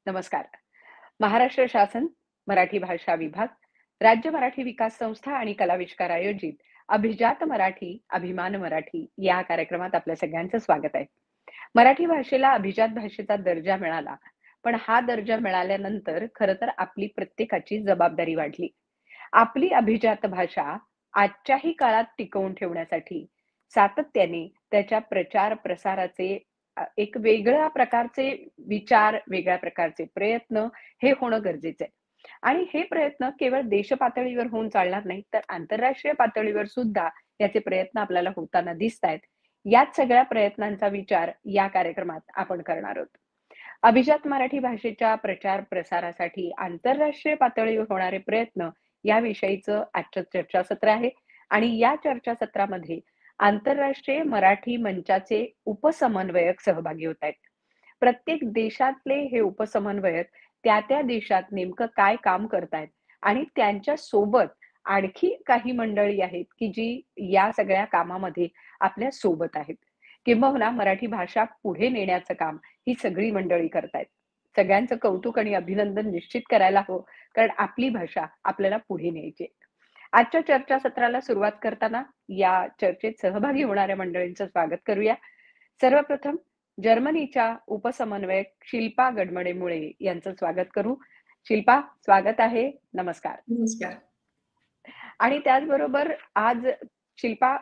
नमस्कार. महाराष्ट्र शासन, मराठी भाषा विभाग, राज्य मराठी विकास संस्था आणि कलाविष्कार आयोजित अभिजात मराठी, अभिमान मराठी या कार्यक्रमात आपल्या सगळ्यांचं स्वागत आहे. मराठी भाषेला अभिजात भाषेचा दर्जा मिळाला, पण हा दर्जा मिळाल्यानंतर खरं तर आपली प्रत्येकाची जबाबदारी वाढली. आपली अभिजात भाषा आजच्याही काळात टिकवून ठेवण्यासाठी सातत्याने त्याच्या प्रचार प्रसाराचे एक वेगळ्या प्रकारचे विचार, वेगळ्या प्रकारचे प्रयत्न हे होणं गरजेचं आहे. आणि हे प्रयत्न केवळ देश पातळीवर होऊन चालणार नाही, तर आंतरराष्ट्रीय पातळीवर सुद्धा याचे प्रयत्न आपल्याला होताना दिसतायत. याच सगळ्या प्रयत्नांचा विचार या कार्यक्रमात आपण करणार आहोत. अभिजात मराठी भाषेच्या प्रचार प्रसारासाठी आंतरराष्ट्रीय पातळीवर होणारे प्रयत्न याविषयीचं आजचं चर्चासत्र आहे. आणि या चर्चासत्रामध्ये आंतरराष्ट्रीय मराठी मंचाचे उपसमन्वयक सहभागी होत आहेत. प्रत्येक देशातले हे उपसमन्वयक त्या देशात नेमकं काय काम करतायत आणि त्यांच्या सोबत आणखी काही मंडळी आहेत की जी या सगळ्या कामामध्ये आपल्या सोबत आहेत. किंबहुना मराठी भाषा पुढे नेण्याचं काम ही सगळी मंडळी करतायत. सगळ्यांचं कौतुक आणि अभिनंदन निश्चित करायला हवं, कारण आपली भाषा आपल्याला पुढे न्यायची आहे. आजच्या चर्चासत्राला सुरुवात करताना या चर्चेत सहभागी होणाऱ्या मंडळींचं स्वागत करूया. सर्वप्रथम जर्मनीच्या उपसमन्वयक शिल्पा गडमडे मुळे यांचं स्वागत करू. शिल्पा, स्वागत आहे. नमस्कार. नमस्कार. आणि त्याचबरोबर आज शिल्पा,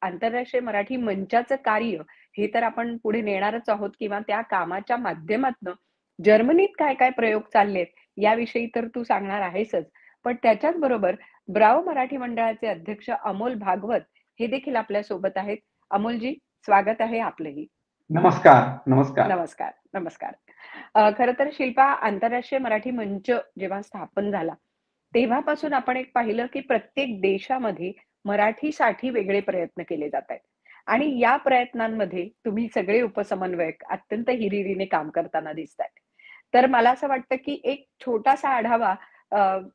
आंतरराष्ट्रीय मराठी मंचाचं कार्य हे तर आपण पुढे नेणारच आहोत, किंवा त्या कामाच्या माध्यमातून जर्मनीत काय काय प्रयोग चाललेत याविषयी तर तू सांगणार आहेसच. पण त्याच्याच बरोबर ब्रावो मराठी मंडळाचे अध्यक्ष अमोल भागवत हे देखील आपल्या सोबत आहेत. अमोलजी, स्वागत आहे आपलंही. नमस्कार. नमस्कार. नमस्कार. नमस्कार. खरं तर शिल्पा, आंतरराष्ट्रीय मराठी मंच जेव्हा स्थापन झाला तेव्हापासून आपण एक पाहिलं की प्रत्येक देशामध्ये मराठीसाठी वेगळे प्रयत्न केले जात आहेत. आणि या प्रयत्नांमध्ये तुम्ही सगळे उपसमन्वयक अत्यंत हिरिरीने काम करताना दिसतायत. तर मला असं वाटतं की एक छोटासा आढावा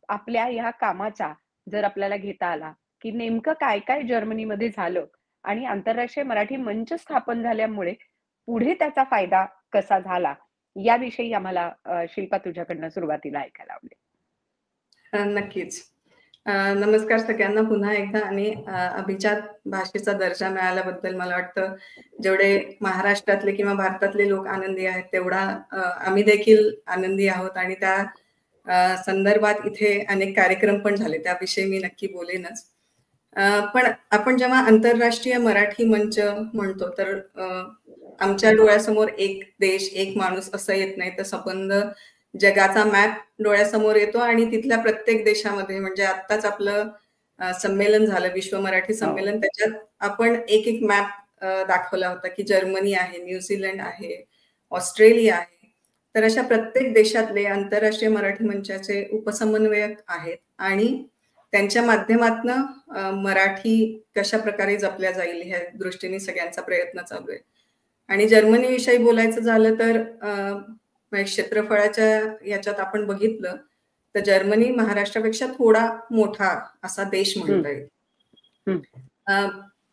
आपल्या ह्या कामाचा जर आपल्याला घेता आला, की नेमकं काय काय जर्मनीमध्ये झालं आणि आंतरराष्ट्रीय मराठी मंच स्थापन झाल्यामुळे पुढे त्याचा फायदा कसा झाला, याविषयी आम्हाला शिल्पा तुझ्याकडनं सुरुवातीला ऐकायला आवडेल. नक्कीच. नमस्कार सगळ्यांना पुन्हा एकदा. आणि अभिजात भाषेचा दर्जा मिळाल्याबद्दल मला वाटतं जेवढे महाराष्ट्रातले किंवा भारतातले लोक आनंदी आहेत, तेवढा आम्ही देखील आनंदी आहोत. आणि त्या संदर्भात इथे अनेक कार्यक्रम पण झाले, त्याविषयी मी नक्की बोलेनच. पण आपण जेव्हा आंतरराष्ट्रीय मराठी मंच म्हणतो तर आमच्या डोळ्यासमोर एक देश, एक माणूस असं येत नाही, तर संबंध जगाचा मॅप डोळ्यासमोर येतो. आणि तिथल्या प्रत्येक देशामध्ये, म्हणजे आत्ताच आपलं संमेलन झालं, विश्व मराठी संमेलन, त्याच्यात आपण एक एक मॅप दाखवला होता की जर्मनी आहे, न्यूझीलंड आहे, ऑस्ट्रेलिया आहे. तर अशा प्रत्येक देशातले आंतरराष्ट्रीय मराठी मंचाचे उपसमन्वयक आहेत आणि त्यांच्या माध्यमातून मराठी कशा प्रकारे जपल्या जाईल ह्या दृष्टीने सगळ्यांचा प्रयत्न चालू आहे. आणि जर्मनीविषयी बोलायचं झालं तर क्षेत्रफळाच्या याच्यात आपण बघितलं तर जर्मनी महाराष्ट्रापेक्षा थोडा मोठा असा देश म्हणता येईल.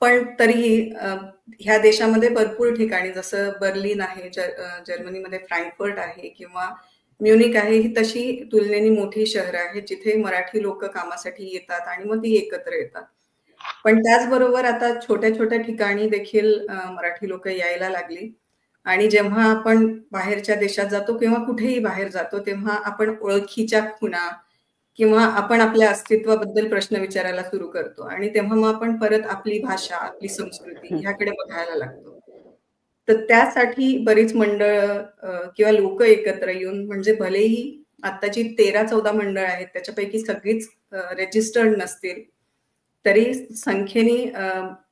पण तरीही ह्या देशामध्ये भरपूर ठिकाणी, जसं बर्लिन आहे जर्मनीमध्ये, फ्रँकफर्ट आहे किंवा म्युनिक आहे, ही तशी तुलनेने मोठी शहरं आहेत जिथे मराठी लोक कामासाठी येतात आणि मग ती एकत्र येतात. पण त्याचबरोबर आता छोट्या छोट्या ठिकाणी देखील मराठी लोक यायला लागली. आणि जेव्हा आपण बाहेरच्या देशात जातो किंवा कुठेही बाहेर जातो, तेव्हा आपण ओळखीच्या खुणा किंवा आपण आपल्या अस्तित्वाबद्दल प्रश्न विचारायला सुरू करतो. आणि तेव्हा मग आपण परत आपली भाषा, आपली संस्कृती ह्याकडे बघायला लागतो. तर त्यासाठी बरीच मंडळ किंवा लोक एकत्र येऊन, म्हणजे भलेही आताची 13-14 मंडळ आहेत, त्याच्यापैकी सगळीच रेजिस्टर्ड नसतील, तरी संख्येने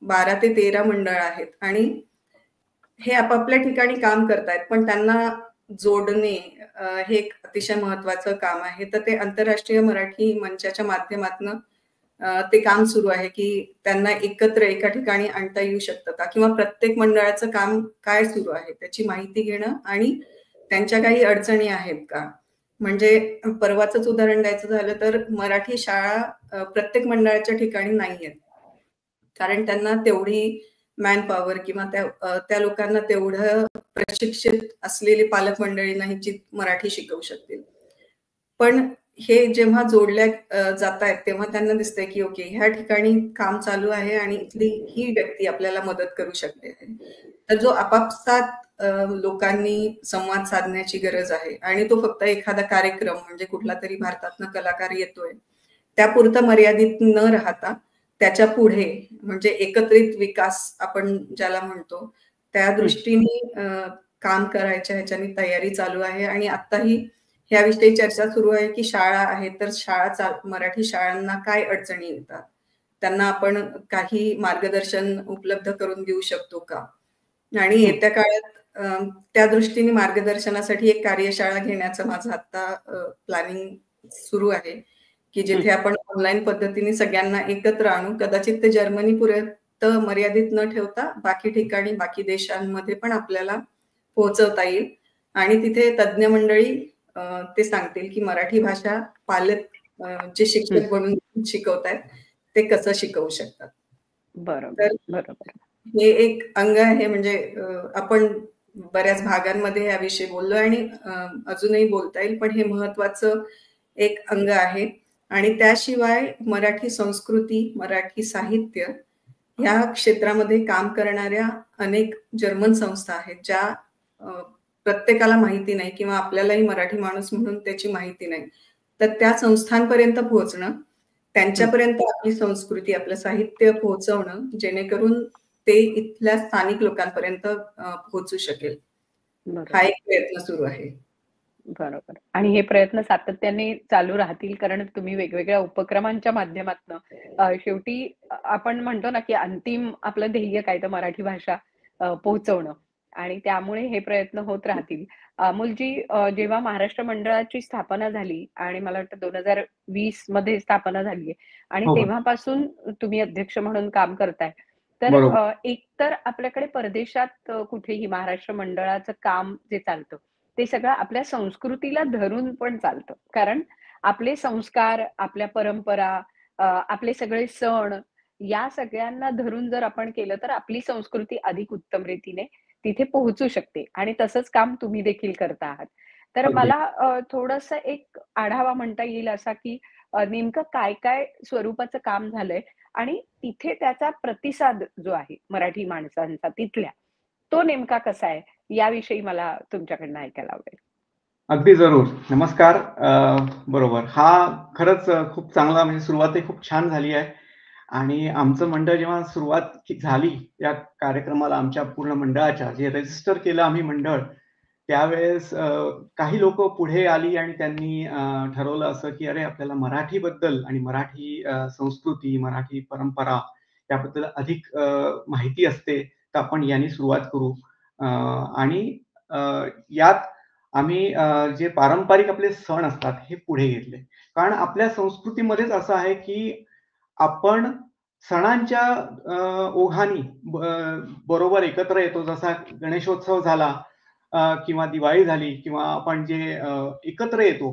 12 ते 13 मंडळ आहेत. आणि हे आपापल्या ठिकाणी काम करतायत, पण त्यांना जोडणे हे एक अतिशय महत्वाचं काम आहे. तर ते आंतरराष्ट्रीय मराठी मंचाच्या माध्यमातून ते काम सुरू आहे की त्यांना एकत्र एका ठिकाणी आणता येऊ शकतं का, किंवा प्रत्येक मंडळाचं काम काय सुरू आहे त्याची माहिती घेणं आणि त्यांच्या काही अडचणी आहेत का. म्हणजे परवाचंच उदाहरण द्यायचं झालं तर मराठी शाळा प्रत्येक मंडळाच्या ठिकाणी नाही आहेत, कारण त्यांना तेवढी मॅन पॉवर किंवा त्या लोकांना तेवढं प्रशिक्षित असलेली पालक मंडळी नाही जी मराठी शिकवू शकतील. पण हे जेव्हा जोडल्या जात आहेत तेव्हा त्यांना दिसतंय की ओके, ह्या ठिकाणी काम चालू आहे आणि इथली ही व्यक्ती आपल्याला मदत करू शकते. तर जो आपापसात लोकांनी संवाद साधण्याची गरज आहे आणि तो फक्त एखादा कार्यक्रम म्हणजे कुठला तरी भारतातनं कलाकार येतोय त्यापुरता मर्यादित न राहता त्याच्या पुढे म्हणजे एकत्रित विकास आपण ज्याला म्हणतो त्या दृष्टीने काम करायच्या ह्याच्यानी तयारी चालू आहे. आणि आताही ह्याविषयी चर्चा सुरू आहे की शाळा आहे तर मराठी शाळांना काय अडचणी येतात, त्यांना आपण काही मार्गदर्शन उपलब्ध करून देऊ शकतो का. आणि येत्या काळात त्या दृष्टीने मार्गदर्शनासाठी एक कार्यशाळा घेण्याचं माझं आता प्लॅनिंग सुरू आहे की जिथे आपण ऑनलाईन पद्धतीने सगळ्यांना एकत्र आणू. कदाचित ते जर्मनी पुरत मर्यादित न ठेवता बाकी ठिकाणी बाकी देशांमध्ये पण आपल्याला पोहोचवता येईल आणि तिथे तज्ज्ञ मंडळी ते सांगतील की मराठी भाषा पालक जे शिक्षक बनून शिकवतायत ते कसं शिकवू शकतात. बरोबर बरोबर. हे एक अंग आहे. म्हणजे आपण बऱ्याच भागांमध्ये याविषयी बोललो आणि अजूनही बोलता येईल, पण हे महत्वाचं एक अंग आहे. आणि त्याशिवाय मराठी संस्कृती मराठी साहित्य ह्या क्षेत्रामध्ये काम करणाऱ्या अनेक जर्मन संस्था आहेत ज्या प्रत्येकाला माहिती नाही किंवा आपल्यालाही मराठी माणूस म्हणून त्याची माहिती नाही. तर त्या संस्थांपर्यंत पोहोचणं, त्यांच्यापर्यंत आपली संस्कृती आपलं साहित्य पोहोचवणं जेणेकरून ते इथल्या स्थानिक लोकांपर्यंत पोहोचू शकेल, हा एक प्रयत्न सुरू आहे. बरोबर. आणि हे प्रयत्न सातत्याने चालू राहतील कारण तुम्ही वेगवेगळ्या उपक्रमांच्या माध्यमातून शेवटी आपण म्हणतो ना की अंतिम आपलं ध्येय काय तर मराठी भाषा पोहोचवणं आणि त्यामुळे हे प्रयत्न होत राहतील. अमोलजी, जेव्हा महाराष्ट्र मंडळाची स्थापना झाली आणि मला वाटतं 2020 मध्ये स्थापना झाली आणि तेव्हापासून तुम्ही अध्यक्ष म्हणून काम करताय. तर एक तर आपल्याकडे परदेशात कुठेही महाराष्ट्र मंडळाचं काम जे चालतं ते सगळं आपल्या संस्कृतीला धरून पण चालतं. कारण आपले संस्कार, आपल्या परंपरा, आपले सगळे सण या सगळ्यांना धरून जर आपण केलं तर आपली संस्कृती अधिक उत्तम रीतीने तिथे पोहोचू शकते आणि तसंच काम तुम्ही देखील करता आहात. तर मला थोडंसं एक आढावा म्हणता येईल असा की नेमकं काय-काय स्वरूपाचं काम झालंय आणि तिथे त्याचा प्रतिसाद जो आहे मराठी माणसांचा तिथल्या, तो नेमका कसा आहे याविषयी मला तुमच्याकडनं ऐकायला आवडेल. अगदी जरूर. नमस्कार. बरोबर. हा खरंच खूप चांगला म्हणजे सुरुवात खूप छान झाली आहे आणि आमचं मंडळ जेव्हा सुरुवात झाली या कार्यक्रमाला आमच्या पूर्ण मंडळाच्या जे रजिस्टर केलं आम्ही मंडळ त्यावेळेस काही लोक पुढे आली आणि त्यांनी ठरवलं असं की अरे आपल्याला मराठीबद्दल आणि मराठी संस्कृती मराठी परंपरा याबद्दल अधिक माहिती असते तर आपण यांनी सुरुवात करू. आणि यात आम्ही जे पारंपरिक आपले सण असतात हे पुढे घेतले. कारण आपल्या संस्कृतीमध्येच असं आहे की आपण सणांच्या ओघाने बरोबर एकत्र येतो. जसा गणेशोत्सव झाला किंवा दिवाळी झाली किंवा आपण जे एकत्र येतो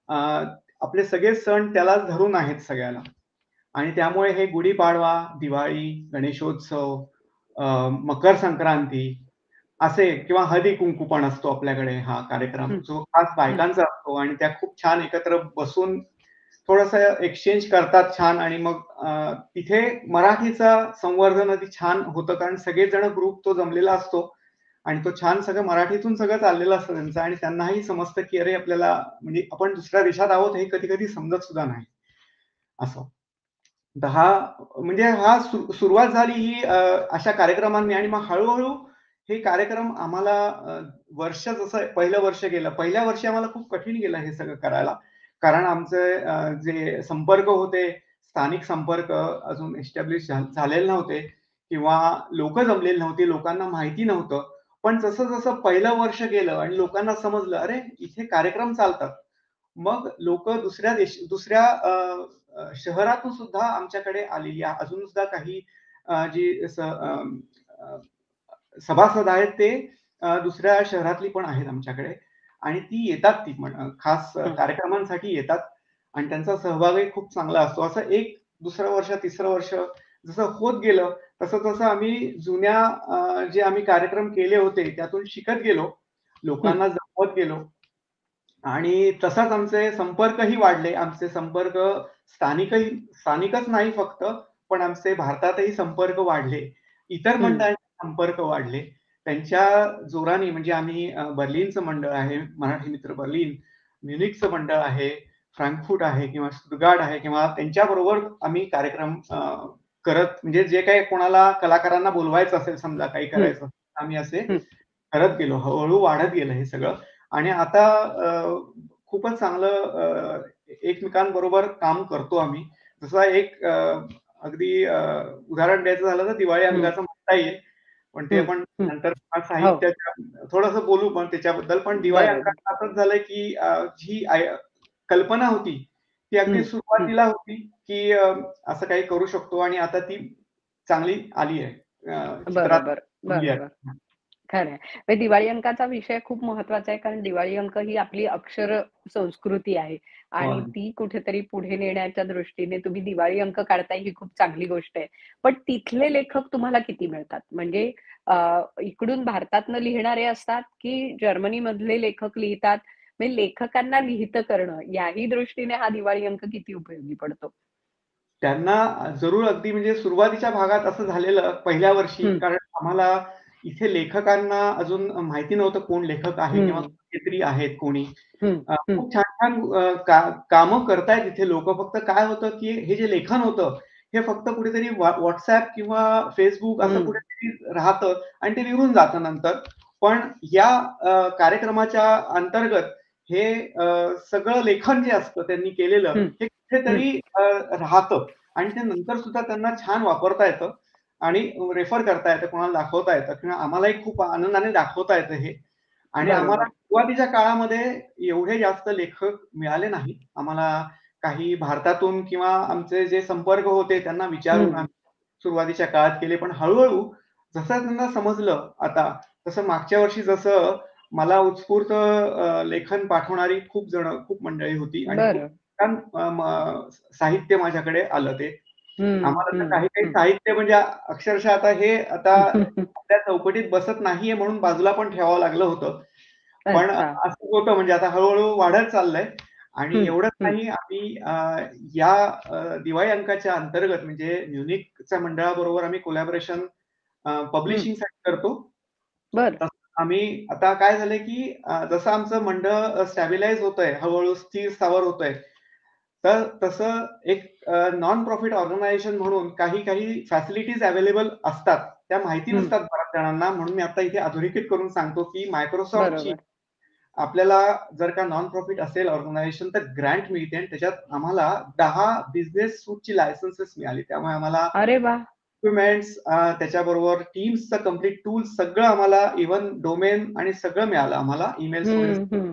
आपले सगळे सण त्यालाच धरून आहेत सगळ्याला. आणि त्यामुळे हे गुढीपाडवा, दिवाळी, गणेशोत्सव, मकर संक्रांती असे किंवा हळदी कुंकू पण असतो आपल्याकडे हा कार्यक्रम जो खास बायकांचा असतो आणि त्या खूप छान एकत्र बसून थोडंसं एक्सचेंज करतात छान आणि मग तिथे मराठीचा संवर्धन अति छान होतं कारण सगळेजण ग्रुप तो जमलेला असतो आणि तो छान सगळं मराठीतून सगळं चाललेलं असतं त्यांचं आणि त्यांनाही समजतं की अरे आपल्याला म्हणजे आपण दुसऱ्या देशात आहोत हे कधी कधी समजत सुद्धा नाही असं. तर हा म्हणजे हा सुरुवात झाली ही अशा कार्यक्रमांनी आणि मग हळूहळू हे कार्यक्रम आम्हाला वर्ष जसं पहिलं वर्ष गेलं पहिल्या वर्षी आम्हाला खूप कठीण गेलं हे सगळं करायला कारण आमचे जे संपर्क होते स्थानिक संपर्क अजून एस्टॅब्लिश झालेले नव्हते किंवा लोक जमलेली नव्हती लोकांना माहिती नव्हतं. पण जसं जसं पहिलं वर्ष गेलं आणि लोकांना समजलं अरे इथे कार्यक्रम चालतात मग लोक दुसऱ्या शहरातून सुद्धा आमच्याकडे आलेली अजून सुद्धा काही जी सभासद आहेत ते दुसऱ्या शहरातली पण आहेत आमच्याकडे आणि ती येतात ती पण खास कार्यक्रमांसाठी येतात आणि त्यांचा सहभागही खूप चांगला असतो. असं एक दुसरं वर्ष तिसरं वर्ष जसं होत गेलं तसं तसं आम्ही जुन्या जे आम्ही कार्यक्रम केले होते त्यातून शिकत गेलो, लोकांना जमवत गेलो आणि तसाच आमचे संपर्कही वाढले. आमचे संपर्क स्थानिकच नाही फक्त, पण आमचे भारतातही संपर्क वाढले. इतर मंडळांचे संपर्क वाढले. त्यांच्या जोराने म्हणजे आम्ही बर्लिनचं मंडळ आहे, मराठी मित्र बर्लिन, म्युनिकचं मंडळ आहे, फ्रँकफूट आहे किंवा स्टुटगार्ट आहे किंवा त्यांच्याबरोबर आम्ही कार्यक्रम करत म्हणजे जे काही कोणाला कलाकारांना बोलवायचं असेल समजा काही करायचं आम्ही असे करत गेलो. हळूहळू वाढत गेलं हे सगळं आणि आता खूपच चांगलं एकमेकांबरोबर काम करतो आम्ही. जसा एक अगदी उदाहरण द्यायचं झालं तर दिवाळी अंकाचं म्हणता येईल. पण ते आपण नंतर साहित्याच्या थोडंसं बोलू पण त्याच्याबद्दल. पण दिवाळी अंकाचं असंच झालंय की जी कल्पना होती ती अगदी सुरुवातीला होती की असं काही करू शकतो आणि आता ती चांगली आली आहे. बरोबर. खरंय. दिवाळी अंकाचा विषय खूप महत्वाचा आहे कारण दिवाळी अंक ही आपली अक्षर संस्कृती आहे आणि ती कुठेतरी पुढे नेण्याच्या दृष्टीने तुम्ही दिवाळी अंक काढताय ही खूप चांगली गोष्ट आहे. पण तिथले लेखक तुम्हाला किती मिळतात? म्हणजे इकडून भारतातनं लिहिणारे असतात की जर्मनी मधले लेखक लिहितात? म्हणजे लेखकांना लिहितं करणं याही दृष्टीने हा दिवाळी अंक किती उपयोगी पडतो? त्यांना जरूर अगदी म्हणजे सुरुवातीच्या भागात असं झालेलं पहिल्या वर्षी कारण आम्हाला इथे लेखकांना अजून माहिती नव्हतं कोण लेखक आहे किंवा कवयित्री आहेत कोणी. खूप छान छान कामं करतायत इथे लोक. फक्त काय होतं की हे जे लेखन होतं हे फक्त कुठेतरी व्हॉट्सअप किंवा फेसबुक असं कुठेतरी राहतं आणि ते विरून जातं नंतर. पण या कार्यक्रमाच्या अंतर्गत हे सगळं लेखन जे असतं त्यांनी केलेलं हे कुठेतरी राहतं आणि ते नंतर सुद्धा त्यांना छान वापरता येतं आणि रेफर करता येतं, कोणाला दाखवता येतं किंवा आम्हालाही खूप आनंदाने दाखवता येतं हे. आणि आम्हाला सुरुवातीच्या काळामध्ये एवढे जास्त लेखक मिळाले नाही. आम्हाला काही भारतातून किंवा आमचे जे संपर्क होते त्यांना विचारून आम्ही सुरुवातीच्या काळात केले. पण हळूहळू जसं त्यांना समजलं आता तसं मागच्या वर्षी जसं मला उत्स्फूर्त लेखन पाठवणारी खूप मंडळी होती आणि खूप छान साहित्य माझ्याकडे आलं ते. आम्हाला तर काही काही साहित्य म्हणजे अक्षरशः आता आपल्या चौकटीत बसत नाहीये म्हणून बाजूला पण ठेवावं लागलं होतं. पण असं होतं म्हणजे आता हळूहळू वाढत चाललंय आणि एवढंच नाही आम्ही या दिवाळी अंकाच्या अंतर्गत म्हणजे म्युनिकच्या मंडळाबरोबर आम्ही कोलॅबोरेशन पब्लिशिंगसाठी करतो. आम्ही आता काय झालंय की जसं आमचं मंडळ स्टॅबिलाइज होतंय, हळूहळू स्थिर स्थावर होतंय, तर तसं एक नॉन प्रॉफिट ऑर्गनायझेशन म्हणून काही फॅसिलिटीज अवेलेबल असतात. त्या माहिती नसतात बऱ्याच जणांना. म्हणून मी आता इथे अधोरेखित करून सांगतो की मायक्रोसॉफ्टची आपल्याला जर का नॉन प्रॉफिट असेल ऑर्गनायझेशन तर ग्रँट मिळते आणि त्याच्यात आम्हाला 10 बिझनेस सूटची लायसन्सेस मिळाली. त्यामुळे आम्हाला डॉक्युमेंट्स त्याच्याबरोबर टीम्सचं कम्प्लीट टूल्स सगळं आम्हाला इव्हन डोमेन आणि सगळं मिळालं आम्हाला ईमेल्स वगैरे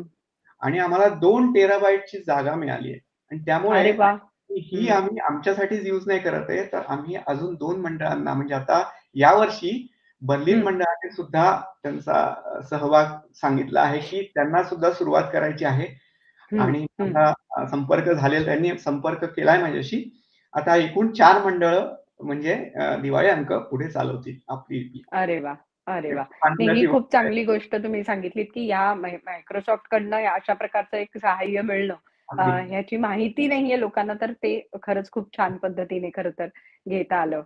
आणि आम्हाला 2 टेराबाईटची जागा मिळाली आहे. आणि त्यामुळे ही आम्ही आमच्यासाठीच यूज नाही करत आहे तर आम्ही अजून 2 मंडळांना म्हणजे आता यावर्षी बर्लिन मंडळाने सुद्धा त्यांचा सहभाग सांगितला आहे की त्यांना सुद्धा सुरुवात करायची आहे आणि माझा संपर्क झालेला त्यांनी संपर्क केलाय माझ्याशी. आता एकूण 4 मंडळ म्हणजे दिवाळी अंक पुढे चालवतील आपली. अरे वा. ही खूप चांगली गोष्ट तुम्ही सांगितलीत की या मायक्रोसॉफ्ट कडनं अशा प्रकारचं एक सहाय्य मिळणं ह्याची माहिती नाहीये लोकांना तर ते खरंच खूप छान पद्धतीने खरं तर घेता आलं.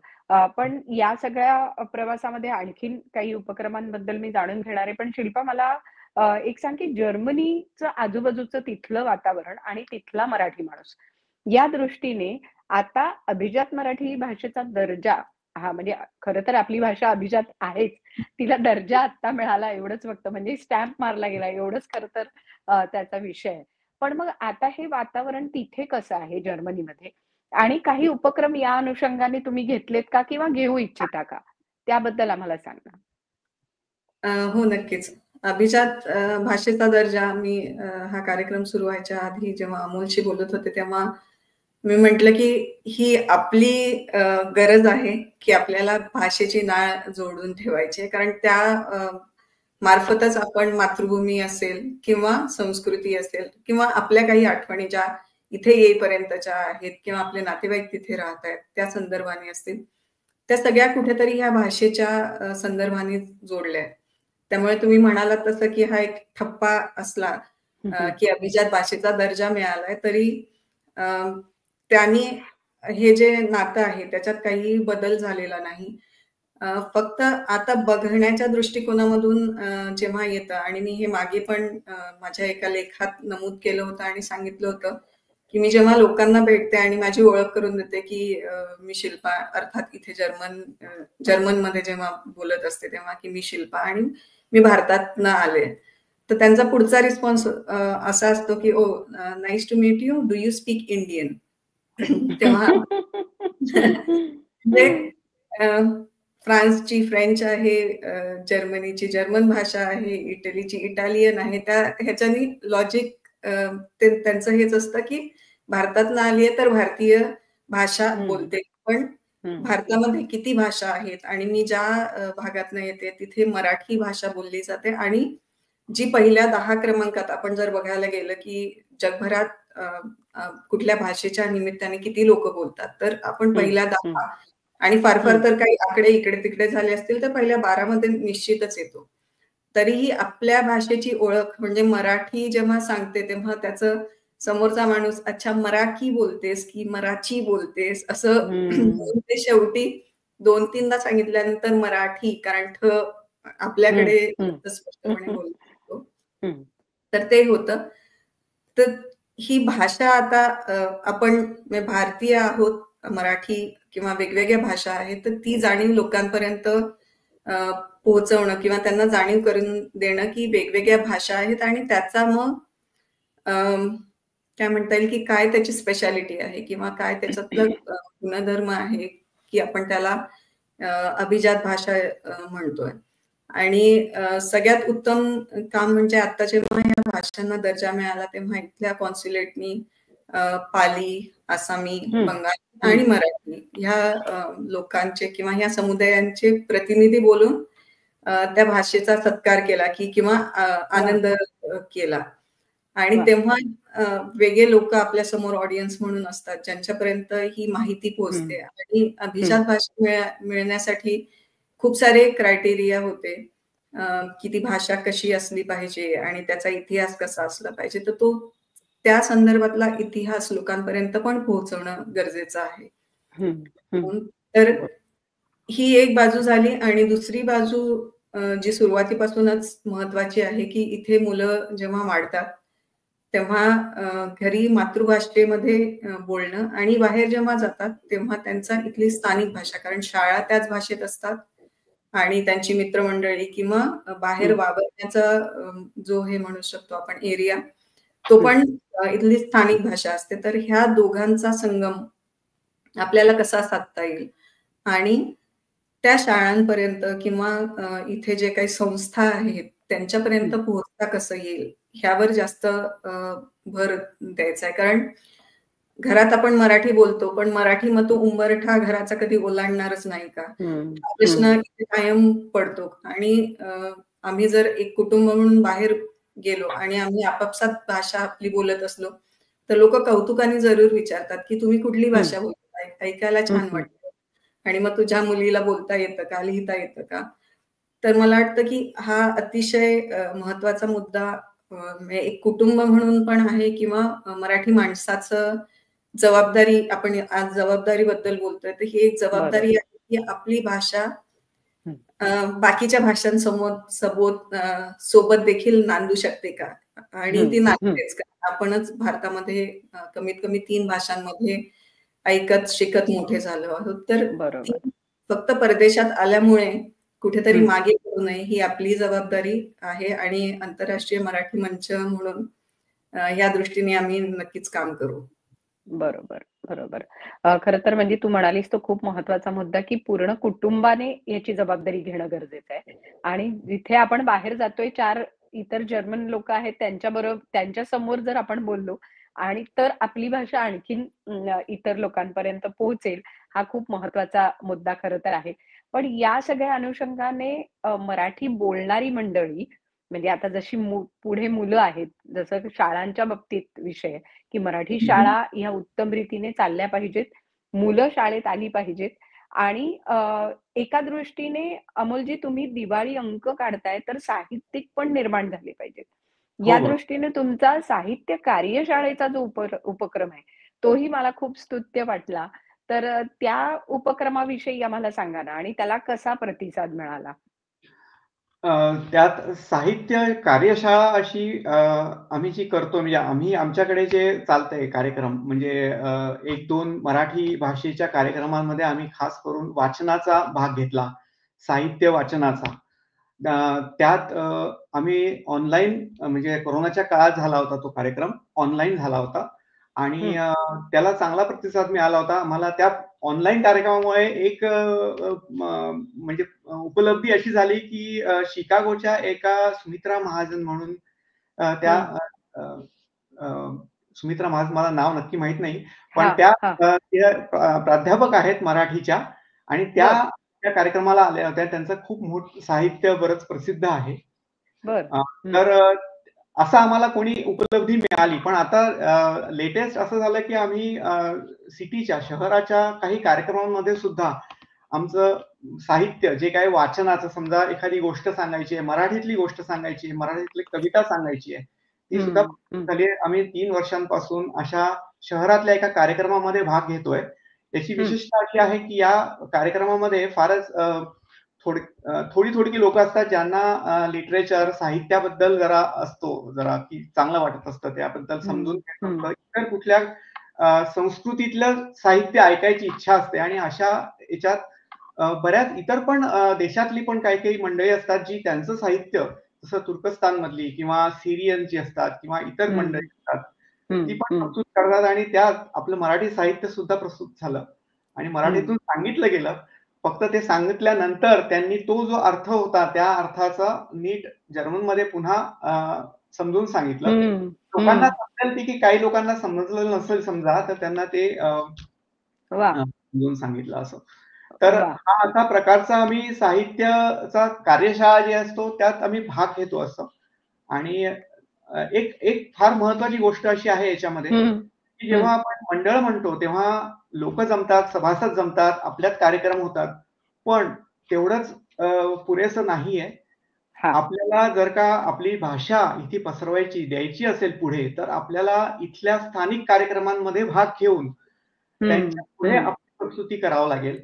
पण या सगळ्या प्रवासामध्ये आणखीन काही उपक्रमांबद्दल मी जाणून घेणार आहे. पण शिल्पा मला एक सांग की जर्मनीचं आजूबाजूचं तिथलं वातावरण आणि तिथला मराठी माणूस या दृष्टीने आता अभिजात मराठी भाषेचा दर्जा हा म्हणजे खरं तर आपली भाषा अभिजात आहेच. तिला दर्जा आता मिळाला एवढंच फक्त म्हणजे स्टॅम्प मारला गेला एवढंच खरं तर त्याचा विषय आहे. पण मग आता हे वातावरण तिथे कसं आहे जर्मनीमध्ये आणि काही उपक्रम या अनुषंगाने तुम्ही घेतलेत का किंवा घेऊ इच्छिता का? त्याबद्दल आम्हाला सांग ना. हो नक्कीच. अभिजात भाषेचा दर्जा मी हा कार्यक्रम सुरू व्हायच्या आधी जेव्हा अमोलशी बोलत होते तेव्हा मी म्हटलं की ही आपली गरज आहे की आपल्याला भाषेची नाळ जोडून ठेवायची आहे कारण त्या मार्फतच आपण मातृभूमी असेल किंवा संस्कृती असेल किंवा आपल्या काही आठवणी ज्या इथे येईपर्यंतच्या आहेत किंवा आपले नातेवाईक तिथे राहत आहेत त्या संदर्भाने असतील त्या सगळ्या कुठेतरी ह्या भाषेच्या संदर्भाने जोडल्या आहेत. त्यामुळे तुम्ही म्हणालात तसं की हा एक ठप्पा असला की अभिजात भाषेचा दर्जा मिळालाय, तरी त्यांनी हे जे नातं आहे त्याच्यात काही बदल झालेला नाही. फक्त आता बघण्याच्या दृष्टिकोनामधून जेव्हा येतं, आणि मी हे मागे पण माझ्या एका लेखात नमूद केलं होतं आणि सांगितलं होतं की मी जेव्हा लोकांना भेटते आणि माझी ओळख करून देते की मी शिल्पा, अर्थात इथे जर्मनमध्ये जेव्हा बोलत असते तेव्हा की मी शिल्पा आणि मी भारतातनं आले, तर त्यांचा पुढचा रिस्पॉन्स असा असतो की oh nice to meet you, do you speak Indian? तेव्हा म्हणजे फ्रान्सची फ्रेंच आहे, जर्मनीची जर्मन भाषा आहे, इटलीची इटालियन आहे. त्या ह्याच्यानी लॉजिक त्यांचं हेच असतं की भारतातनं आली आहे तर भारतीय भाषा बोलते. पण भारतामध्ये किती भाषा आहेत आणि मी ज्या भागातनं येते तिथे मराठी भाषा बोलली जाते, आणि जी पहिल्या 10 क्रमांकात आपण जर बघायला गेलं की जगभरात कुठल्या भाषेच्या निमित्ताने किती लोक बोलतात, तर आपण पहिल्या 10 आणि फार फार तर काही आकडे इकडे तिकडे झाले असतील तर पहिल्या 12 मध्ये निश्चितच येतो. तरीही आपल्या भाषेची ओळख म्हणजे मराठी जेव्हा सांगते तेव्हा त्याचं समोरचा माणूस अच्छा मराठी बोलतेस की मराठी बोलतेस असं ते शेवटी 2-3दा सांगितल्यानंतर मराठी, कारण ठ आपल्याकडे स्पष्टपणे बोलतो, तर ते होतं. तर ही भाषा आता आपण भारतीय आहोत, मराठी किंवा वेगवेगळ्या भाषा आहेत, तर ती जाणीव लोकांपर्यंत पोहोचवणं किंवा त्यांना जाणीव करून देणं की वेगवेगळ्या भाषा आहेत आणि त्याचा मग काय म्हणता येईल की काय त्याची स्पेशालिटी आहे किंवा काय त्याच्यातलं गुणधर्म आहे की आपण त्याला अभिजात भाषा म्हणतोय. आणि सगळ्यात उत्तम काम म्हणजे आता जेव्हा या भाषांना दर्जा मिळाला तेव्हा इथल्या कॉन्सुलेटनी पाली, आसामी, बंगाली आणि मराठी ह्या लोकांचे किंवा ह्या समुदायांचे प्रतिनिधी बोलून त्या भाषेचा सत्कार केला की किंवा आनंद केला. आणि तेव्हा वेगळे लोक आपल्या समोर ऑडियन्स म्हणून असतात ज्यांच्यापर्यंत ही माहिती पोहोचते. आणि अभिजात भाषा मिळण्यासाठी खूप सारे क्रायटेरिया होते की ती भाषा कशी असली पाहिजे आणि त्याचा इतिहास कसा असला पाहिजे, तर तो त्या संदर्भातला इतिहास लोकांपर्यंत पण पोहोचवणं गरजेचं आहे. तर ही एक बाजू झाली. आणि दुसरी बाजू जी सुरुवातीपासूनच महत्वाची आहे की इथे मुलं जेव्हा वाढतात तेव्हा घरी मातृभाषेमध्ये बोलणं आणि बाहेर जेव्हा जातात तेव्हा त्यांचा इथली स्थानिक भाषा, कारण शाळा त्याच भाषेत असतात आणि त्यांची मित्रमंडळी किंवा बाहेर वावरण्याचा जो हे म्हणू शकतो आपण एरिया, तो पण इथली स्थानिक भाषा असते. तर ह्या दोघांचा संगम आपल्याला कसा साधता येईल आणि त्या शाळांपर्यंत किंवा इथे जे काही संस्था आहेत त्यांच्यापर्यंत पोहोचता कसं येईल ह्यावर जास्त भर द्यायचा आहे. कारण घरात आपण मराठी बोलतो पण मराठी मग तो उंबरठा घराचा कधी ओलांडणारच नाही का, हा प्रश्न इथे कायम पडतो. आणि आम्ही जर एक कुटुंब म्हणून बाहेर गेलो आणि आम्ही आपापसात भाषा आपली बोलत असलो तर लोक कौतुकाने जरूर विचारतात की तुम्ही कुठली भाषा बोलताय, ऐकायला छान वाटतं आणि मग तुझ्या मुलीला बोलता येतं का, लिहिता येतं का. तर मला वाटतं की हा अतिशय महत्वाचा मुद्दा एक कुटुंब म्हणून पण आहे किंवा मराठी माणसाचं जबाबदारी, आपण आज जबाबदारीबद्दल बोलतोय तर ही एक जबाबदारी आहे की आपली भाषा बाकीच्या भाषांसमोर सोबत देखील नांदू शकते का, आणि ती नांदतेच का. आपणच भारतामध्ये कमीत कमी 3 भाषांमध्ये ऐकत शिकत मोठे झालो आहोत, तर फक्त परदेशात आल्यामुळे कुठेतरी मागे पडू नये ही आपली जबाबदारी आहे. आणि आंतरराष्ट्रीय मराठी मंच म्हणून या दृष्टीने आम्ही नक्कीच काम करू. बरोबर, बरोबर. खरं तर म्हणजे तू म्हणालीस तो खूप महत्वाचा मुद्दा की पूर्ण कुटुंबाने याची जबाबदारी घेणं गरजेचं आहे. आणि जिथे आपण बाहेर जातोय 4 इतर जर्मन लोक आहेत त्यांच्या समोर जर आपण बोललो आणि तर आपली भाषा आणखीन इतर लोकांपर्यंत पोहोचेल, हा खूप महत्वाचा मुद्दा खरं तर आहे. पण या सगळ्या अनुषंगाने मराठी बोलणारी मंडळी म्हणजे आता जशी पुढे मुलं आहेत, जसं शाळांच्या बाबतीत विषय की मराठी शाळा ह्या उत्तम रीतीने चालल्या पाहिजेत, मुलं शाळेत आली पाहिजेत आणि एका दृष्टीने अमोलजी तुम्ही दिवाळी अंक काढताय, तर साहित्यिक पण निर्माण झाले पाहिजेत. हो, या बरोबर. दृष्टीने तुमचा साहित्य कार्यशाळेचा जो उपक्रम आहे, तोही मला खूप स्तुत्य वाटला. तर त्या उपक्रमाविषयी आम्हाला सांगा ना आणि त्याला कसा प्रतिसाद मिळाला? त्यात साहित्य कार्यशाळा अशी आम्ही जी करतो म्हणजे आम्ही आमच्याकडे जे चालतंय कार्यक्रम म्हणजे 1-2 मराठी भाषेच्या कार्यक्रमांमध्ये आम्ही खास करून वाचनाचा भाग घेतला. साहित्य वाचनाचा. त्यात आम्ही ऑनलाईन म्हणजे कोरोनाच्या काळात झाला होता तो कार्यक्रम. ऑनलाईन झाला होता आणि हं. त्याला चांगला प्रतिसाद मिळाला होता. आम्हाला त्या ऑनलाईन कार्यक्रमामुळे एक म्हणजे उपलब्धी अशी झाली, की शिकागोच्या एका सुमित्रा महाजन म्हणून त्या हं. अ, अ, सुमित्रा महाजन मला नाव नक्की माहीत नाही. पण हां, त्या हां. त्या प्राध्यापक आहेत मराठीच्या आणि त्या बरं, त्या कार्यक्रमाला आल्या होत्या. त्यांचं खूप साहित्य बरंच प्रसिद्ध आहे. बरं. अ, हं. तर असं आम्हाला कोणी उपलब्धी मिळाली. पण आता लेटेस्ट असं झालं, की आम्ही सिटीच्या शहराच्या काही कार्यक्रमांमध्ये सुद्धा आमचं साहित्य जे काही वाचनाचं समजा एखादी गोष्ट सांगायची आहे, मराठीतली गोष्ट सांगायची आहे, मराठीतली कविता सांगायची आहे, ती सुद्धा हं, हं. झाली आहे. आम्ही 3 वर्षांपासून अशा शहरातल्या एका कार्यक्रमामध्ये भाग घेतोय. त्याची हं. विशेषता अशी आहे, की या कार्यक्रमामध्ये फारच थोडी-थोडी लोकं असतात ज्यांना लिटरेचर, साहित्याबद्दल जरा असतो, जरा की चांगलं वाटत असतं, त्याबद्दल समजून हं, घ्यायचं हं. असतं. इतर कुठल्या संस्कृतीतलं साहित्य ऐकायची इच्छा असते आणि अशा याच्यात बऱ्याच इतर पण देशातली पण काही-काही मंडळी असतात, जी त्यांचं साहित्य जसं तुर्कस्तानमधली किंवा सीरियनची असतात किंवा इतर मंडळी हं, असतात, हं, ती पण हं, प्रस्तुत करतात आणि त्यात आपलं मराठी साहित्य सुद्धा प्रस्तुत झालं आणि हं. मराठीतून सांगितलं गेलं. फक्त ते सांगितल्यानंतर त्यांनी तो जो अर्थ होता, त्या अर्थाचा नीट जर्मनमध्ये पुन्हा समजून सांगितलं. हं, लोकांना हं. समजेल की काही लोकांना समजलं नसेल समजा, तर त्यांना ते वाह! समजून सांगितलं असं. तर वाह! हा असा प्रकारचा आम्ही साहित्याचा कार्यशाळा जी असतो, त्यात आम्ही भाग घेतो असं. आणि एक एक फार महत्त्वाची गोष्ट अशी आहे याच्यामध्ये, हं, की हं. जेव्हा आपण मंडळ म्हणतो, तेव्हा लोकं जमतात, सभासद जमतात, आपल्यात कार्यक्रम होतात. पण तेवढंच पुरेसं नाहीये. हां. आपल्याला जर का आपली भाषा इथे पसरवायची, द्यायची असेल पुढे, तर आपल्याला इथल्या स्थानिक कार्यक्रमांमध्ये भाग घेऊन हं, त्यांच्या पुढे हं, आपली प्रस्तुती करावं लागेल.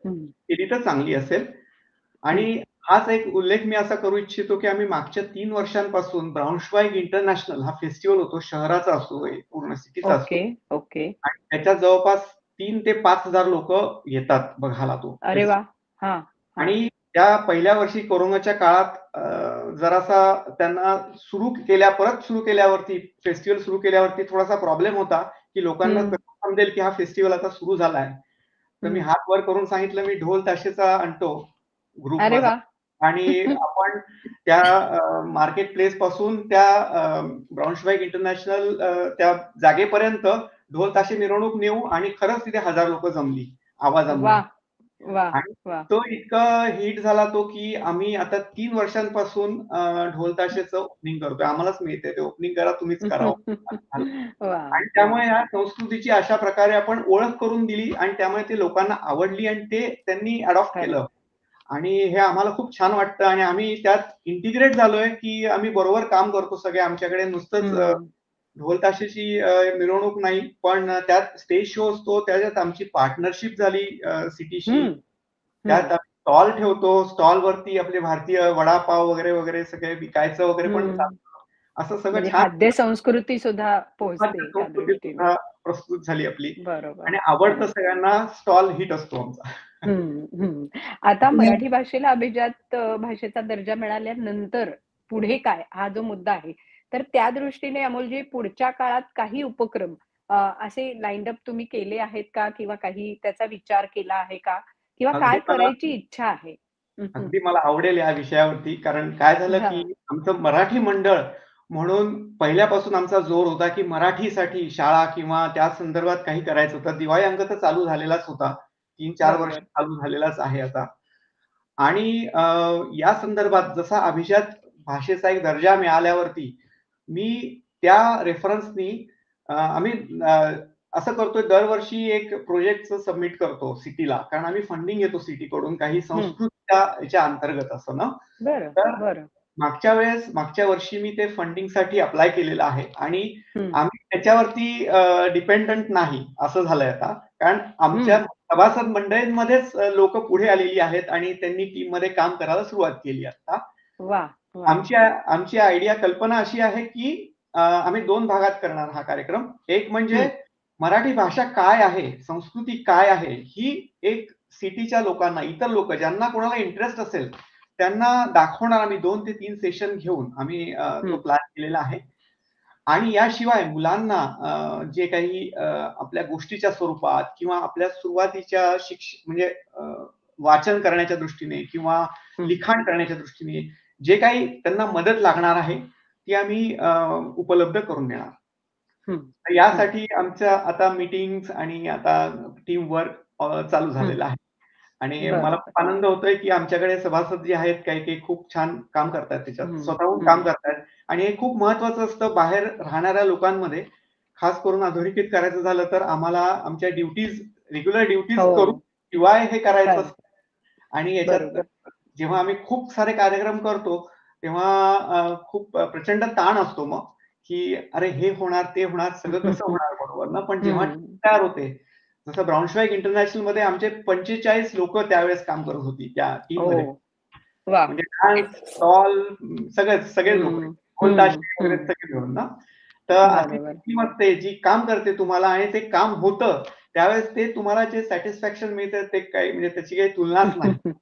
हं. केली तर चांगली असेल. हं. आणि हाच एक उल्लेख मी असा करू इच्छितो, की आम्ही मागच्या 3 वर्षांपासून ब्राउन्शवाईग इंटरनॅशनल हा फेस्टिव्हल होतो. शहराचा असतो, पूर्ण सिटीचा असतो ओके, ओके. आणि त्याच्यात जवळपास 3 ते 5,000 लोकं येतात बघायला तो अरे फेस्टिव्हल. वाह! हां, हां. आणि त्या पहिल्या वर्षी कोरोनाच्या काळात जरासा त्यांना परत सुरू केल्यावरती फेस्टिव्हल सुरू केल्यावरती थोडासा प्रॉब्लेम होता, की लोकांना हं, कसं समजेल, की हा फेस्टिव्हल आता सुरू झालाय. तर मी हं. हात वर करून सांगितलं, "मी ढोल ताशेचा आणतो ग्रुप अरे माझा वाह! आणि आपण त्या मार्केट प्लेस पासून त्या ब्राउन्शवाईग इंटरनॅशनल त्या जागेपर्यंत ढोल ताशे मिरवणूक नेऊ" आणि खरंच तिथे 1000 लोकं जमली आवाजामुळे. वाह! वाह! आणि वाह! तो इतका हिट झाला तो, की आम्ही आता 3 वर्षांपासून ढोल ताशेचं ओपनिंग करतोय. आम्हालाच मिळतंय ते ओपनिंग करा, तुम्हीच करावं. वाह! आणि वाह! त्यामुळे ह्या संस्कृतीची अशा प्रकारे आपण ओळख करून दिली आणि त्यामुळे ते लोकांना आवडली आणि ते त्यांनी अडॉप्ट खरं आहे. केलं. आणि हे आम्हाला खूप छान वाटतं आणि आम्ही त्यात इंटिग्रेट झालोय, की आम्ही बरोबर काम करतो सगळे. आमच्याकडे नुसतंच हं, ढोल ताशाची मिरवणूक नाही, पण त्यात स्टेज शो असतो. त्याच्यात आमची पार्टनरशिप झाली सिटीशी. हं, हं, त्यात आम्ही स्टॉल ठेवतो. स्टॉलवरती आपले भारतीय वडापाव वगैरे, वगैरे सगळे विकायचं वगैरे पण हं. चालतं. असं सगळं म्हणजे छान खाद्य संस्कृती सुद्धा खाद्य पोहोचते त्या संस्कृती दृष्टीने. सुद्धा प्रस्तुत झाली आपली बरोबर, आणि आवडतं बरोबर. सगळ्यांना स्टॉल हिट असतो आमचा. हं, हं. आता मराठी भाषेला अभिजात भाषेचा दर्जा मिळाल्यानंतर पुढे काय? हा जो मुद्दा आहे. तर त्या दृष्टीने अमोलजी पुढच्या काळात काही उपक्रम असे लाईन अप तुम्ही केले आहेत का? किंवा काही त्याचा विचार केला आहे का? किंवा अगदी काय मला करायची इच्छा आहे? हं, हं. अगदी मला आवडेल या विषयावरती. कारण काय झालं, की हां. आमचं मराठी मंडळ म्हणून पहिल्यापासून आमचा जोर होता, की मराठीसाठी शाळा किंवा त्या संदर्भात काही करायचं होतं. दिवाळी अंक तर चालू झालेलाच होता. 3-4 वर्ष बरोबर. चालू झालेलाच आहे आता. आणि या संदर्भात जसा अभिजात भाषेचा एक दर्जा मिळाल्यावरती मी त्या रेफरन्सनी आम्ही असं करतोय, दरवर्षी एक प्रोजेक्ट सबमिट करतो सिटीला, कारण आम्ही फंडिंग घेतो सिटीकडून काही संस्कृतीच्या याच्या अंतर्गत असं ना. तर मागच्या वर्षी मी ते फंडिंगसाठी अप्लाय केलेलं आहे आणि आम्ही त्याच्यावरती डिपेंडंट नाही असं झालंय आता, कारण आमच्या सभासद मंडळींमध्येच लोक पुढे आलेली आहेत आणि त्यांनी टीम मध्ये काम करायला सुरुवात केली आता. आमची आयडिया कल्पना अशी आहे की आम्ही 2 भागात करणार हा कार्यक्रम. एक म्हणजे मराठी भाषा काय आहे, संस्कृती काय आहे, ही एक सिटीच्या लोकांना, इतर लोक ज्यांना कोणाला इंटरेस्ट असेल त्यांना दाखवणार आम्ही 2 ते 3 सेशन घेऊन आम्ही तो प्लॅन केलेला आहे. आणि याशिवाय मुलांना जे काही आपल्या गोष्टीच्या स्वरूपात किंवा आपल्या सुरुवातीच्या म्हणजे वाचन करण्याच्या दृष्टीने किंवा लिखाण करण्याच्या दृष्टीने जे काही त्यांना मदत लागणार आहे ती आम्ही उपलब्ध करून देणार. यासाठी आमच्या आता मीटिंग्स आणि आता टीम वर्क चालू झालेलं आहे आणि मला खूप आनंद होतोय की आमच्याकडे सभासद जे आहेत काही खूप छान काम करतात, त्याच्यात स्वतःहून काम करतात. आणि हे खूप महत्वाचं असतं बाहेर राहणाऱ्या लोकांमध्ये, खास करून अधोरेखित करायचं झालं तर आम्हाला आमच्या रेग्युलर ड्युटीज करून शिवाय हे करायचं असतं. आणि याच्यात जेव्हा आम्ही खूप सारे कार्यक्रम करतो तेव्हा खूप प्रचंड ताण असतो मग, की अरे हे होणार ते होणार सगळं कसं होणार बरोबर ना. पण जेव्हा तयार होते, जसं ब्राउन्शवाईग इंटरनॅशनल मध्ये आमचे 45 लोक त्यावेळेस काम करत होती त्या टीम मध्ये. म्हणजे डान्स, स्टॉल, सगळे लोक सगळे मिळून ना. तर अशी टीम असते जी काम करते तुम्हाला आणि ते काम होतं त्यावेळेस ते तुम्हाला जे सॅटिस्फॅक्शन मिळतं ते काही म्हणजे त्याची काही तुलनाच नाही.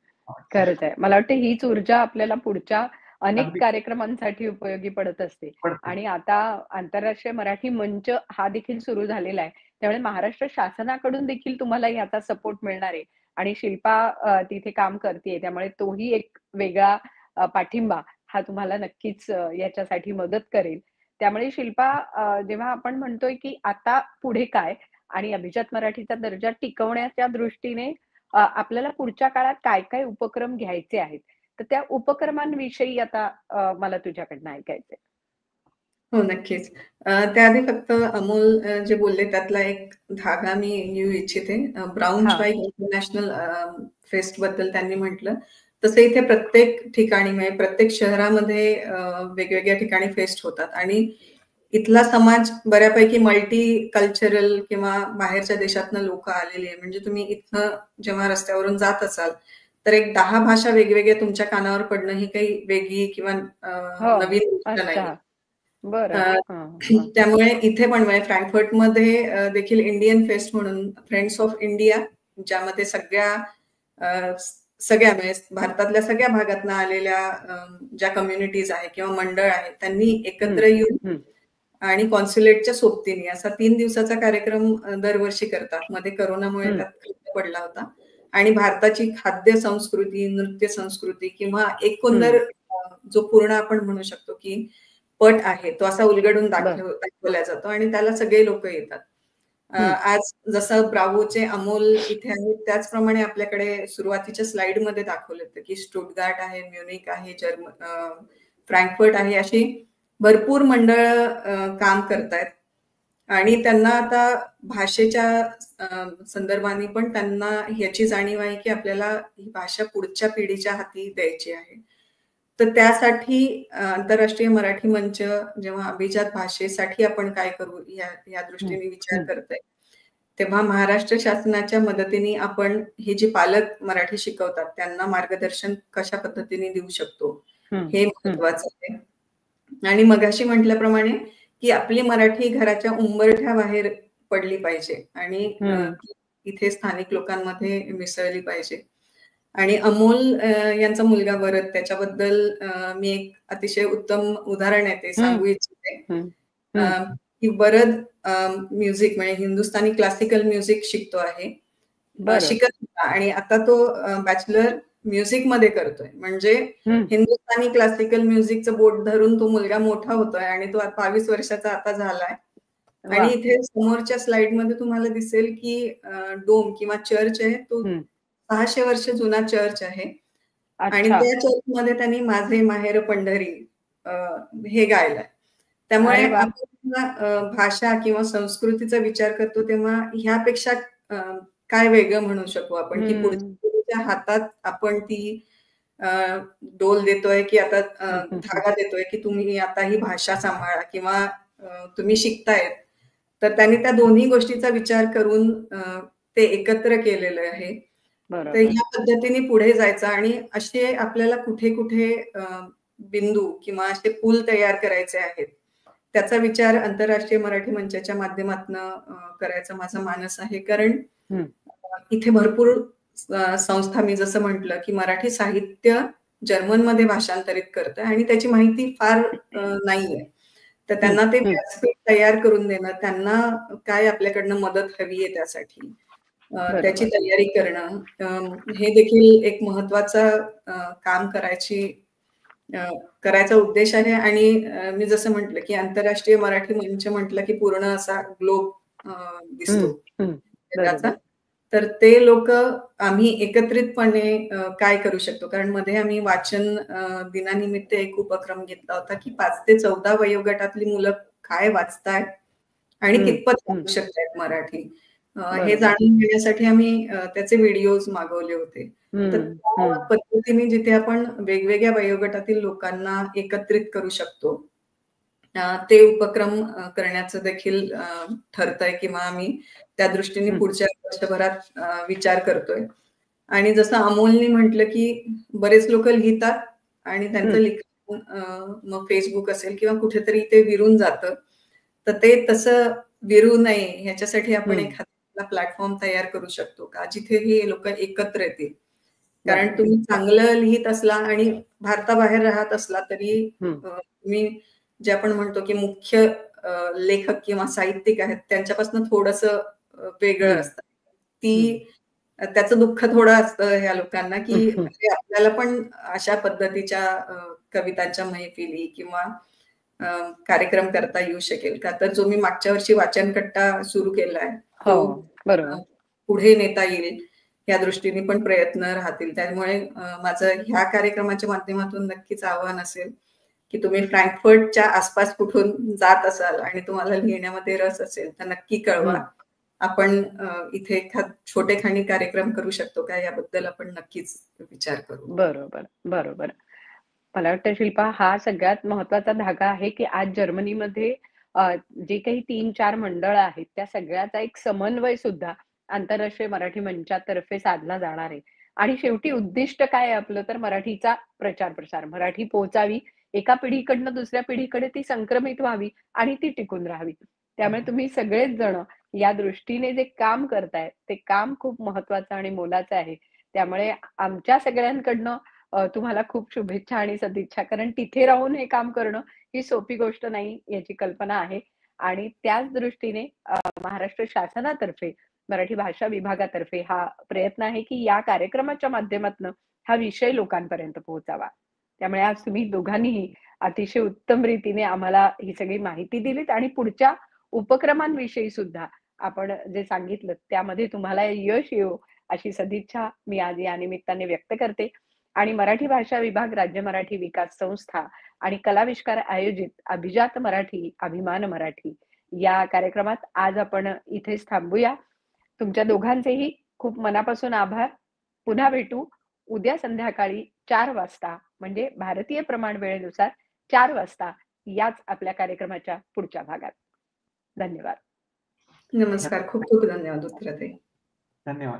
खरंच आहे. मला वाटतं हीच ऊर्जा आपल्याला पुढच्या अनेक कार्यक्रमांसाठी उपयोगी पडत असते. आणि आता आंतरराष्ट्रीय मराठी मंच हा देखील सुरू झालेला आहे. त्यामुळे महाराष्ट्र शासनाकडून देखील तुम्हाला याचा सपोर्ट मिळणार आहे. आणि शिल्पा तिथे काम करतेय त्यामुळे तोही एक वेगळा पाठिंबा हा तुम्हाला नक्कीच याच्यासाठी मदत करेल. त्यामुळे शिल्पा, जेव्हा आपण म्हणतोय की आता पुढे काय आणि अभिजात मराठीचा दर्जा टिकवण्याच्या दृष्टीने आपल्याला पुढच्या काळात काय काय उपक्रम घ्यायचे आहेत, तर त्या उपक्रमांविषयी आता मला तुझ्याकडनं ऐकायचंय. हो, नक्कीच. त्याआधी फक्त अमोल जे बोलले त्यातला एक धागा मी घेऊ इच्छिते. ब्राउन्शवाईग इंटरनॅशनल फेस्ट बद्दल त्यांनी म्हटलं, तसं इथे प्रत्येक ठिकाणी म्हणजे प्रत्येक शहरामध्ये वेगवेगळ्या ठिकाणी फेस्ट होतात आणि इथला समाज बऱ्यापैकी मल्टी कल्चरल किंवा बाहेरच्या देशातनं लोक आलेली आहे. म्हणजे तुम्ही इथनं जेव्हा रस्त्यावरून जात असाल तर एक 10 भाषा वेगवेगळ्या तुमच्या कानावर पडणं ही काही वेगळी किंवा नवीन गोष्ट नाही. त्यामुळे इथे पण म्हणजे फ्रँकफर्टमध्ये देखील इंडियन फेस्ट म्हणून फ्रेंड्स ऑफ इंडिया, ज्यामध्ये सगळ्या म्हणजे भारतातल्या सगळ्या भागातनं आलेल्या ज्या कम्युनिटीज आहेत किंवा मंडळ आहेत त्यांनी एकत्र येऊन आणि कॉन्सुलेटच्या सोबतीने असा 3 दिवसाचा कार्यक्रम दरवर्षी करतात. मध्ये करोनामुळे त्यात खंड पडला होता. आणि भारताची खाद्य संस्कृती, नृत्य संस्कृती किंवा एकंदर जो पूर्ण आपण म्हणू शकतो की पट आहे तो असा उलगडून दाखवला जातो आणि त्याला सगळे लोक येतात. आज जसं ब्रावोचे अमोल इथे आहेत त्याचप्रमाणे आपल्याकडे सुरुवातीच्या स्लाइड मध्ये दाखवलं होतं की स्टुटगार्ट आहे, म्युनिक आहे, फ्रँकफर्ट आहे, अशी भरपूर मंडळ काम करतायत. आणि त्यांना आता भाषेच्या संदर्भाने पण त्यांना ह्याची जाणीव आहे की आपल्याला ही भाषा पुढच्या पिढीच्या हाती द्यायची आहे. तर त्यासाठी आंतरराष्ट्रीय मराठी मंच जेव्हा अभिजात भाषेसाठी आपण काय करू या दृष्टीने विचार करतोय, तेव्हा महाराष्ट्र शासनाच्या मदतीने आपण हे जे पालक मराठी शिकवतात त्यांना मार्गदर्शन कशा पद्धतीने देऊ शकतो हे महत्वाचं आहे. आणि मगाशी म्हटल्याप्रमाणे की आपली मराठी घराच्या उंबरठ्या बाहेर पडली पाहिजे आणि इथे स्थानिक लोकांमध्ये मिसळली पाहिजे. आणि अमोल यांचा मुलगा वरद, त्याच्याबद्दल मी एक अतिशय उत्तम उदाहरण आहे ते सांगू इच्छिते. की वरद म्युझिक म्हणजे हिंदुस्थानी क्लासिकल म्युझिक शिकतो आहे, शिकत होता आणि आता तो बॅचलर म्युझिक मध्ये करतोय. म्हणजे हिंदुस्थानी क्लासिकल म्युझिकचं बोट धरून तो मुलगा मोठा होतोय आणि तो 22 वर्षाचा आता झालाय. आणि इथे समोरच्या स्लाइड मध्ये तुम्हाला दिसेल की डोम किंवा चर्च आहे, तो 600 वर्ष जुना चर्च आहे. आणि त्या चर्च मध्ये त्यांनी माझे माहेर पंढरी हे गायलंय. त्यामुळे आपण भाषा किंवा संस्कृतीचा विचार करतो तेव्हा ह्यापेक्षा काय वेगळं म्हणू शकू आपण, की पुढच्या पिढीच्या हातात आपण ती डोल देतोय, की आता धागा देतोय, की तुम्ही आता ही भाषा सांभाळा किंवा तुम्ही शिकतायत. तर त्यांनी त्या दोन्ही गोष्टीचा विचार करून ते एकत्र केलेलं आहे. तर ह्या पद्धतीने पुढे जायचं आणि असे आपल्याला कुठे कुठे बिंदू किंवा असे पूल तयार करायचे आहेत. त्याचा विचार आंतरराष्ट्रीय मराठी मंचाच्या माध्यमातून करायचा माझा मानस आहे. कारण इथे भरपूर संस्था, मी जसं म्हटलं, की मराठी साहित्य जर्मनमध्ये भाषांतरित करतं आणि त्याची माहिती फार नाहीये. तर त्यांना ते व्यासपीठ तयार करून देणं, त्यांना काय आपल्याकडनं मदत हवी आहे त्यासाठी त्याची तयारी करणं, हे देखील एक महत्वाचं काम करायचा उद्देश आहे. आणि मी जसं म्हटलं, की आंतरराष्ट्रीय मराठी मंच म्हटलं की पूर्ण असा ग्लोब दिसतो जगाचा. तर ते लोक आम्ही एकत्रितपणे काय करू शकतो, कारण मध्ये आम्ही वाचन दिनानिमित्त एक उपक्रम घेतला होता, की 5 ते 14 वयोगटातली मुलं काय वाचतायत आणि कितपत वाचू शकतायत मराठी, हे जाणून घेण्यासाठी आम्ही त्याचे व्हिडिओज मागवले होते. तर त्या पद्धतीने जिथे आपण वेगवेगळ्या वयोगटातील लोकांना एकत्रित करू शकतो, ते उपक्रम करण्याचं देखील ठरतंय किंवा आम्ही त्या दृष्टीने पुढच्या वर्षभरात विचार करतोय. आणि जसं अमोलने म्हटलं, की बरेच लोक लिहितात आणि त्यांचं लिखाण मग फेसबुक असेल किंवा कुठेतरी ते विरून जातं. तर ते तसं विरू नये ह्याच्यासाठी आपण एखादा प्लॅटफॉर्म तयार करू शकतो का, जिथे हे लोक एकत्र येतील. कारण तुम्ही चांगलं लिहित असला आणि भारताबाहेर राहत असला तरी तुम्ही जे आपण म्हणतो की मुख्य लेखक किंवा साहित्यिक आहेत त्यांच्यापासून थोडंसं वेगळं असतं. त्याचं दुःख थोडं असतं ह्या लोकांना, की आपल्याला पण अशा पद्धतीच्या कवितांच्या मैफिली किंवा कार्यक्रम करता येऊ शकेल का. तर जो मी मागच्या वर्षी वाचनकट्टा सुरू केलाय तो पुढे नेता येईल या दृष्टीने पण प्रयत्न राहतील. त्यामुळे माझं ह्या कार्यक्रमाच्या माध्यमातून नक्कीच आव्हान असेल, की तुम्ही फ्रँकफर्टच्या आसपास कुठून जात असाल आणि तुम्हाला लिहिण्यामध्ये रस असेल तर नक्की कळवा. आपण इथे एखाद छोटेखानी कार्यक्रम करू शकतो का, याबद्दल आपण नक्कीच विचार करू. बरोबर. मला वाटतं शिल्पा, हा सगळ्यात महत्वाचा धागा आहे, की आज जर्मनीमध्ये जे काही 3-4 मंडळ आहेत त्या सगळ्याचा एक समन्वय सुद्धा आंतरराष्ट्रीय मराठी मंचातर्फे साधला जाणार आहे. आणि शेवटी उद्दिष्ट काय आहे आपलं, तर मराठीचा प्रचार प्रसार, मराठी पोहोचावी, एका पिढीकडनं दुसऱ्या पिढीकडे ती संक्रमित व्हावी आणि ती टिकून राहावी. त्यामुळे तुम्ही सगळेच जण या दृष्टीने जे काम करताय ते काम खूप महत्वाचं आणि मोलाचं आहे. त्यामुळे आमच्या सगळ्यांकडनं तुम्हाला खूप शुभेच्छा आणि सदिच्छा. कारण तिथे राहून हे काम करणं ही सोपी गोष्ट नाही याची कल्पना आहे. आणि त्याच दृष्टीने महाराष्ट्र शासनातर्फे मराठी भाषा विभागातर्फे हा प्रयत्न आहे, की या कार्यक्रमाच्या माध्यमातून हा विषय लोकांपर्यंत पोहोचावा. त्यामुळे आज तुम्ही दोघांनीही अतिशय उत्तम रीतीने आम्हाला ही सगळी माहिती दिलीत आणि पुढच्या उपक्रमांविषयी सुद्धा आपण जे सांगितलं त्यामध्ये तुम्हाला यश येवो अशी सदिच्छा मी आज या निमित्ताने व्यक्त करते. आणि मराठी भाषा विभाग, राज्य मराठी विकास संस्था आणि कलाविष्कार आयोजित अभिजात मराठी, अभिमान मराठी या कार्यक्रमात आज आपण इथेच थांबूया. तुमच्या दोघांचेही खूप मनापासून आभार. पुन्हा भेटू उद्या संध्याकाळी 4 वाजता, म्हणजे भारतीय प्रमाण वेळेनुसार 4 वाजता याच आपल्या कार्यक्रमाच्या पुढच्या भागात. धन्यवाद. नमस्कार. खूप खूप धन्यवाद उत्तराताई. धन्यवाद.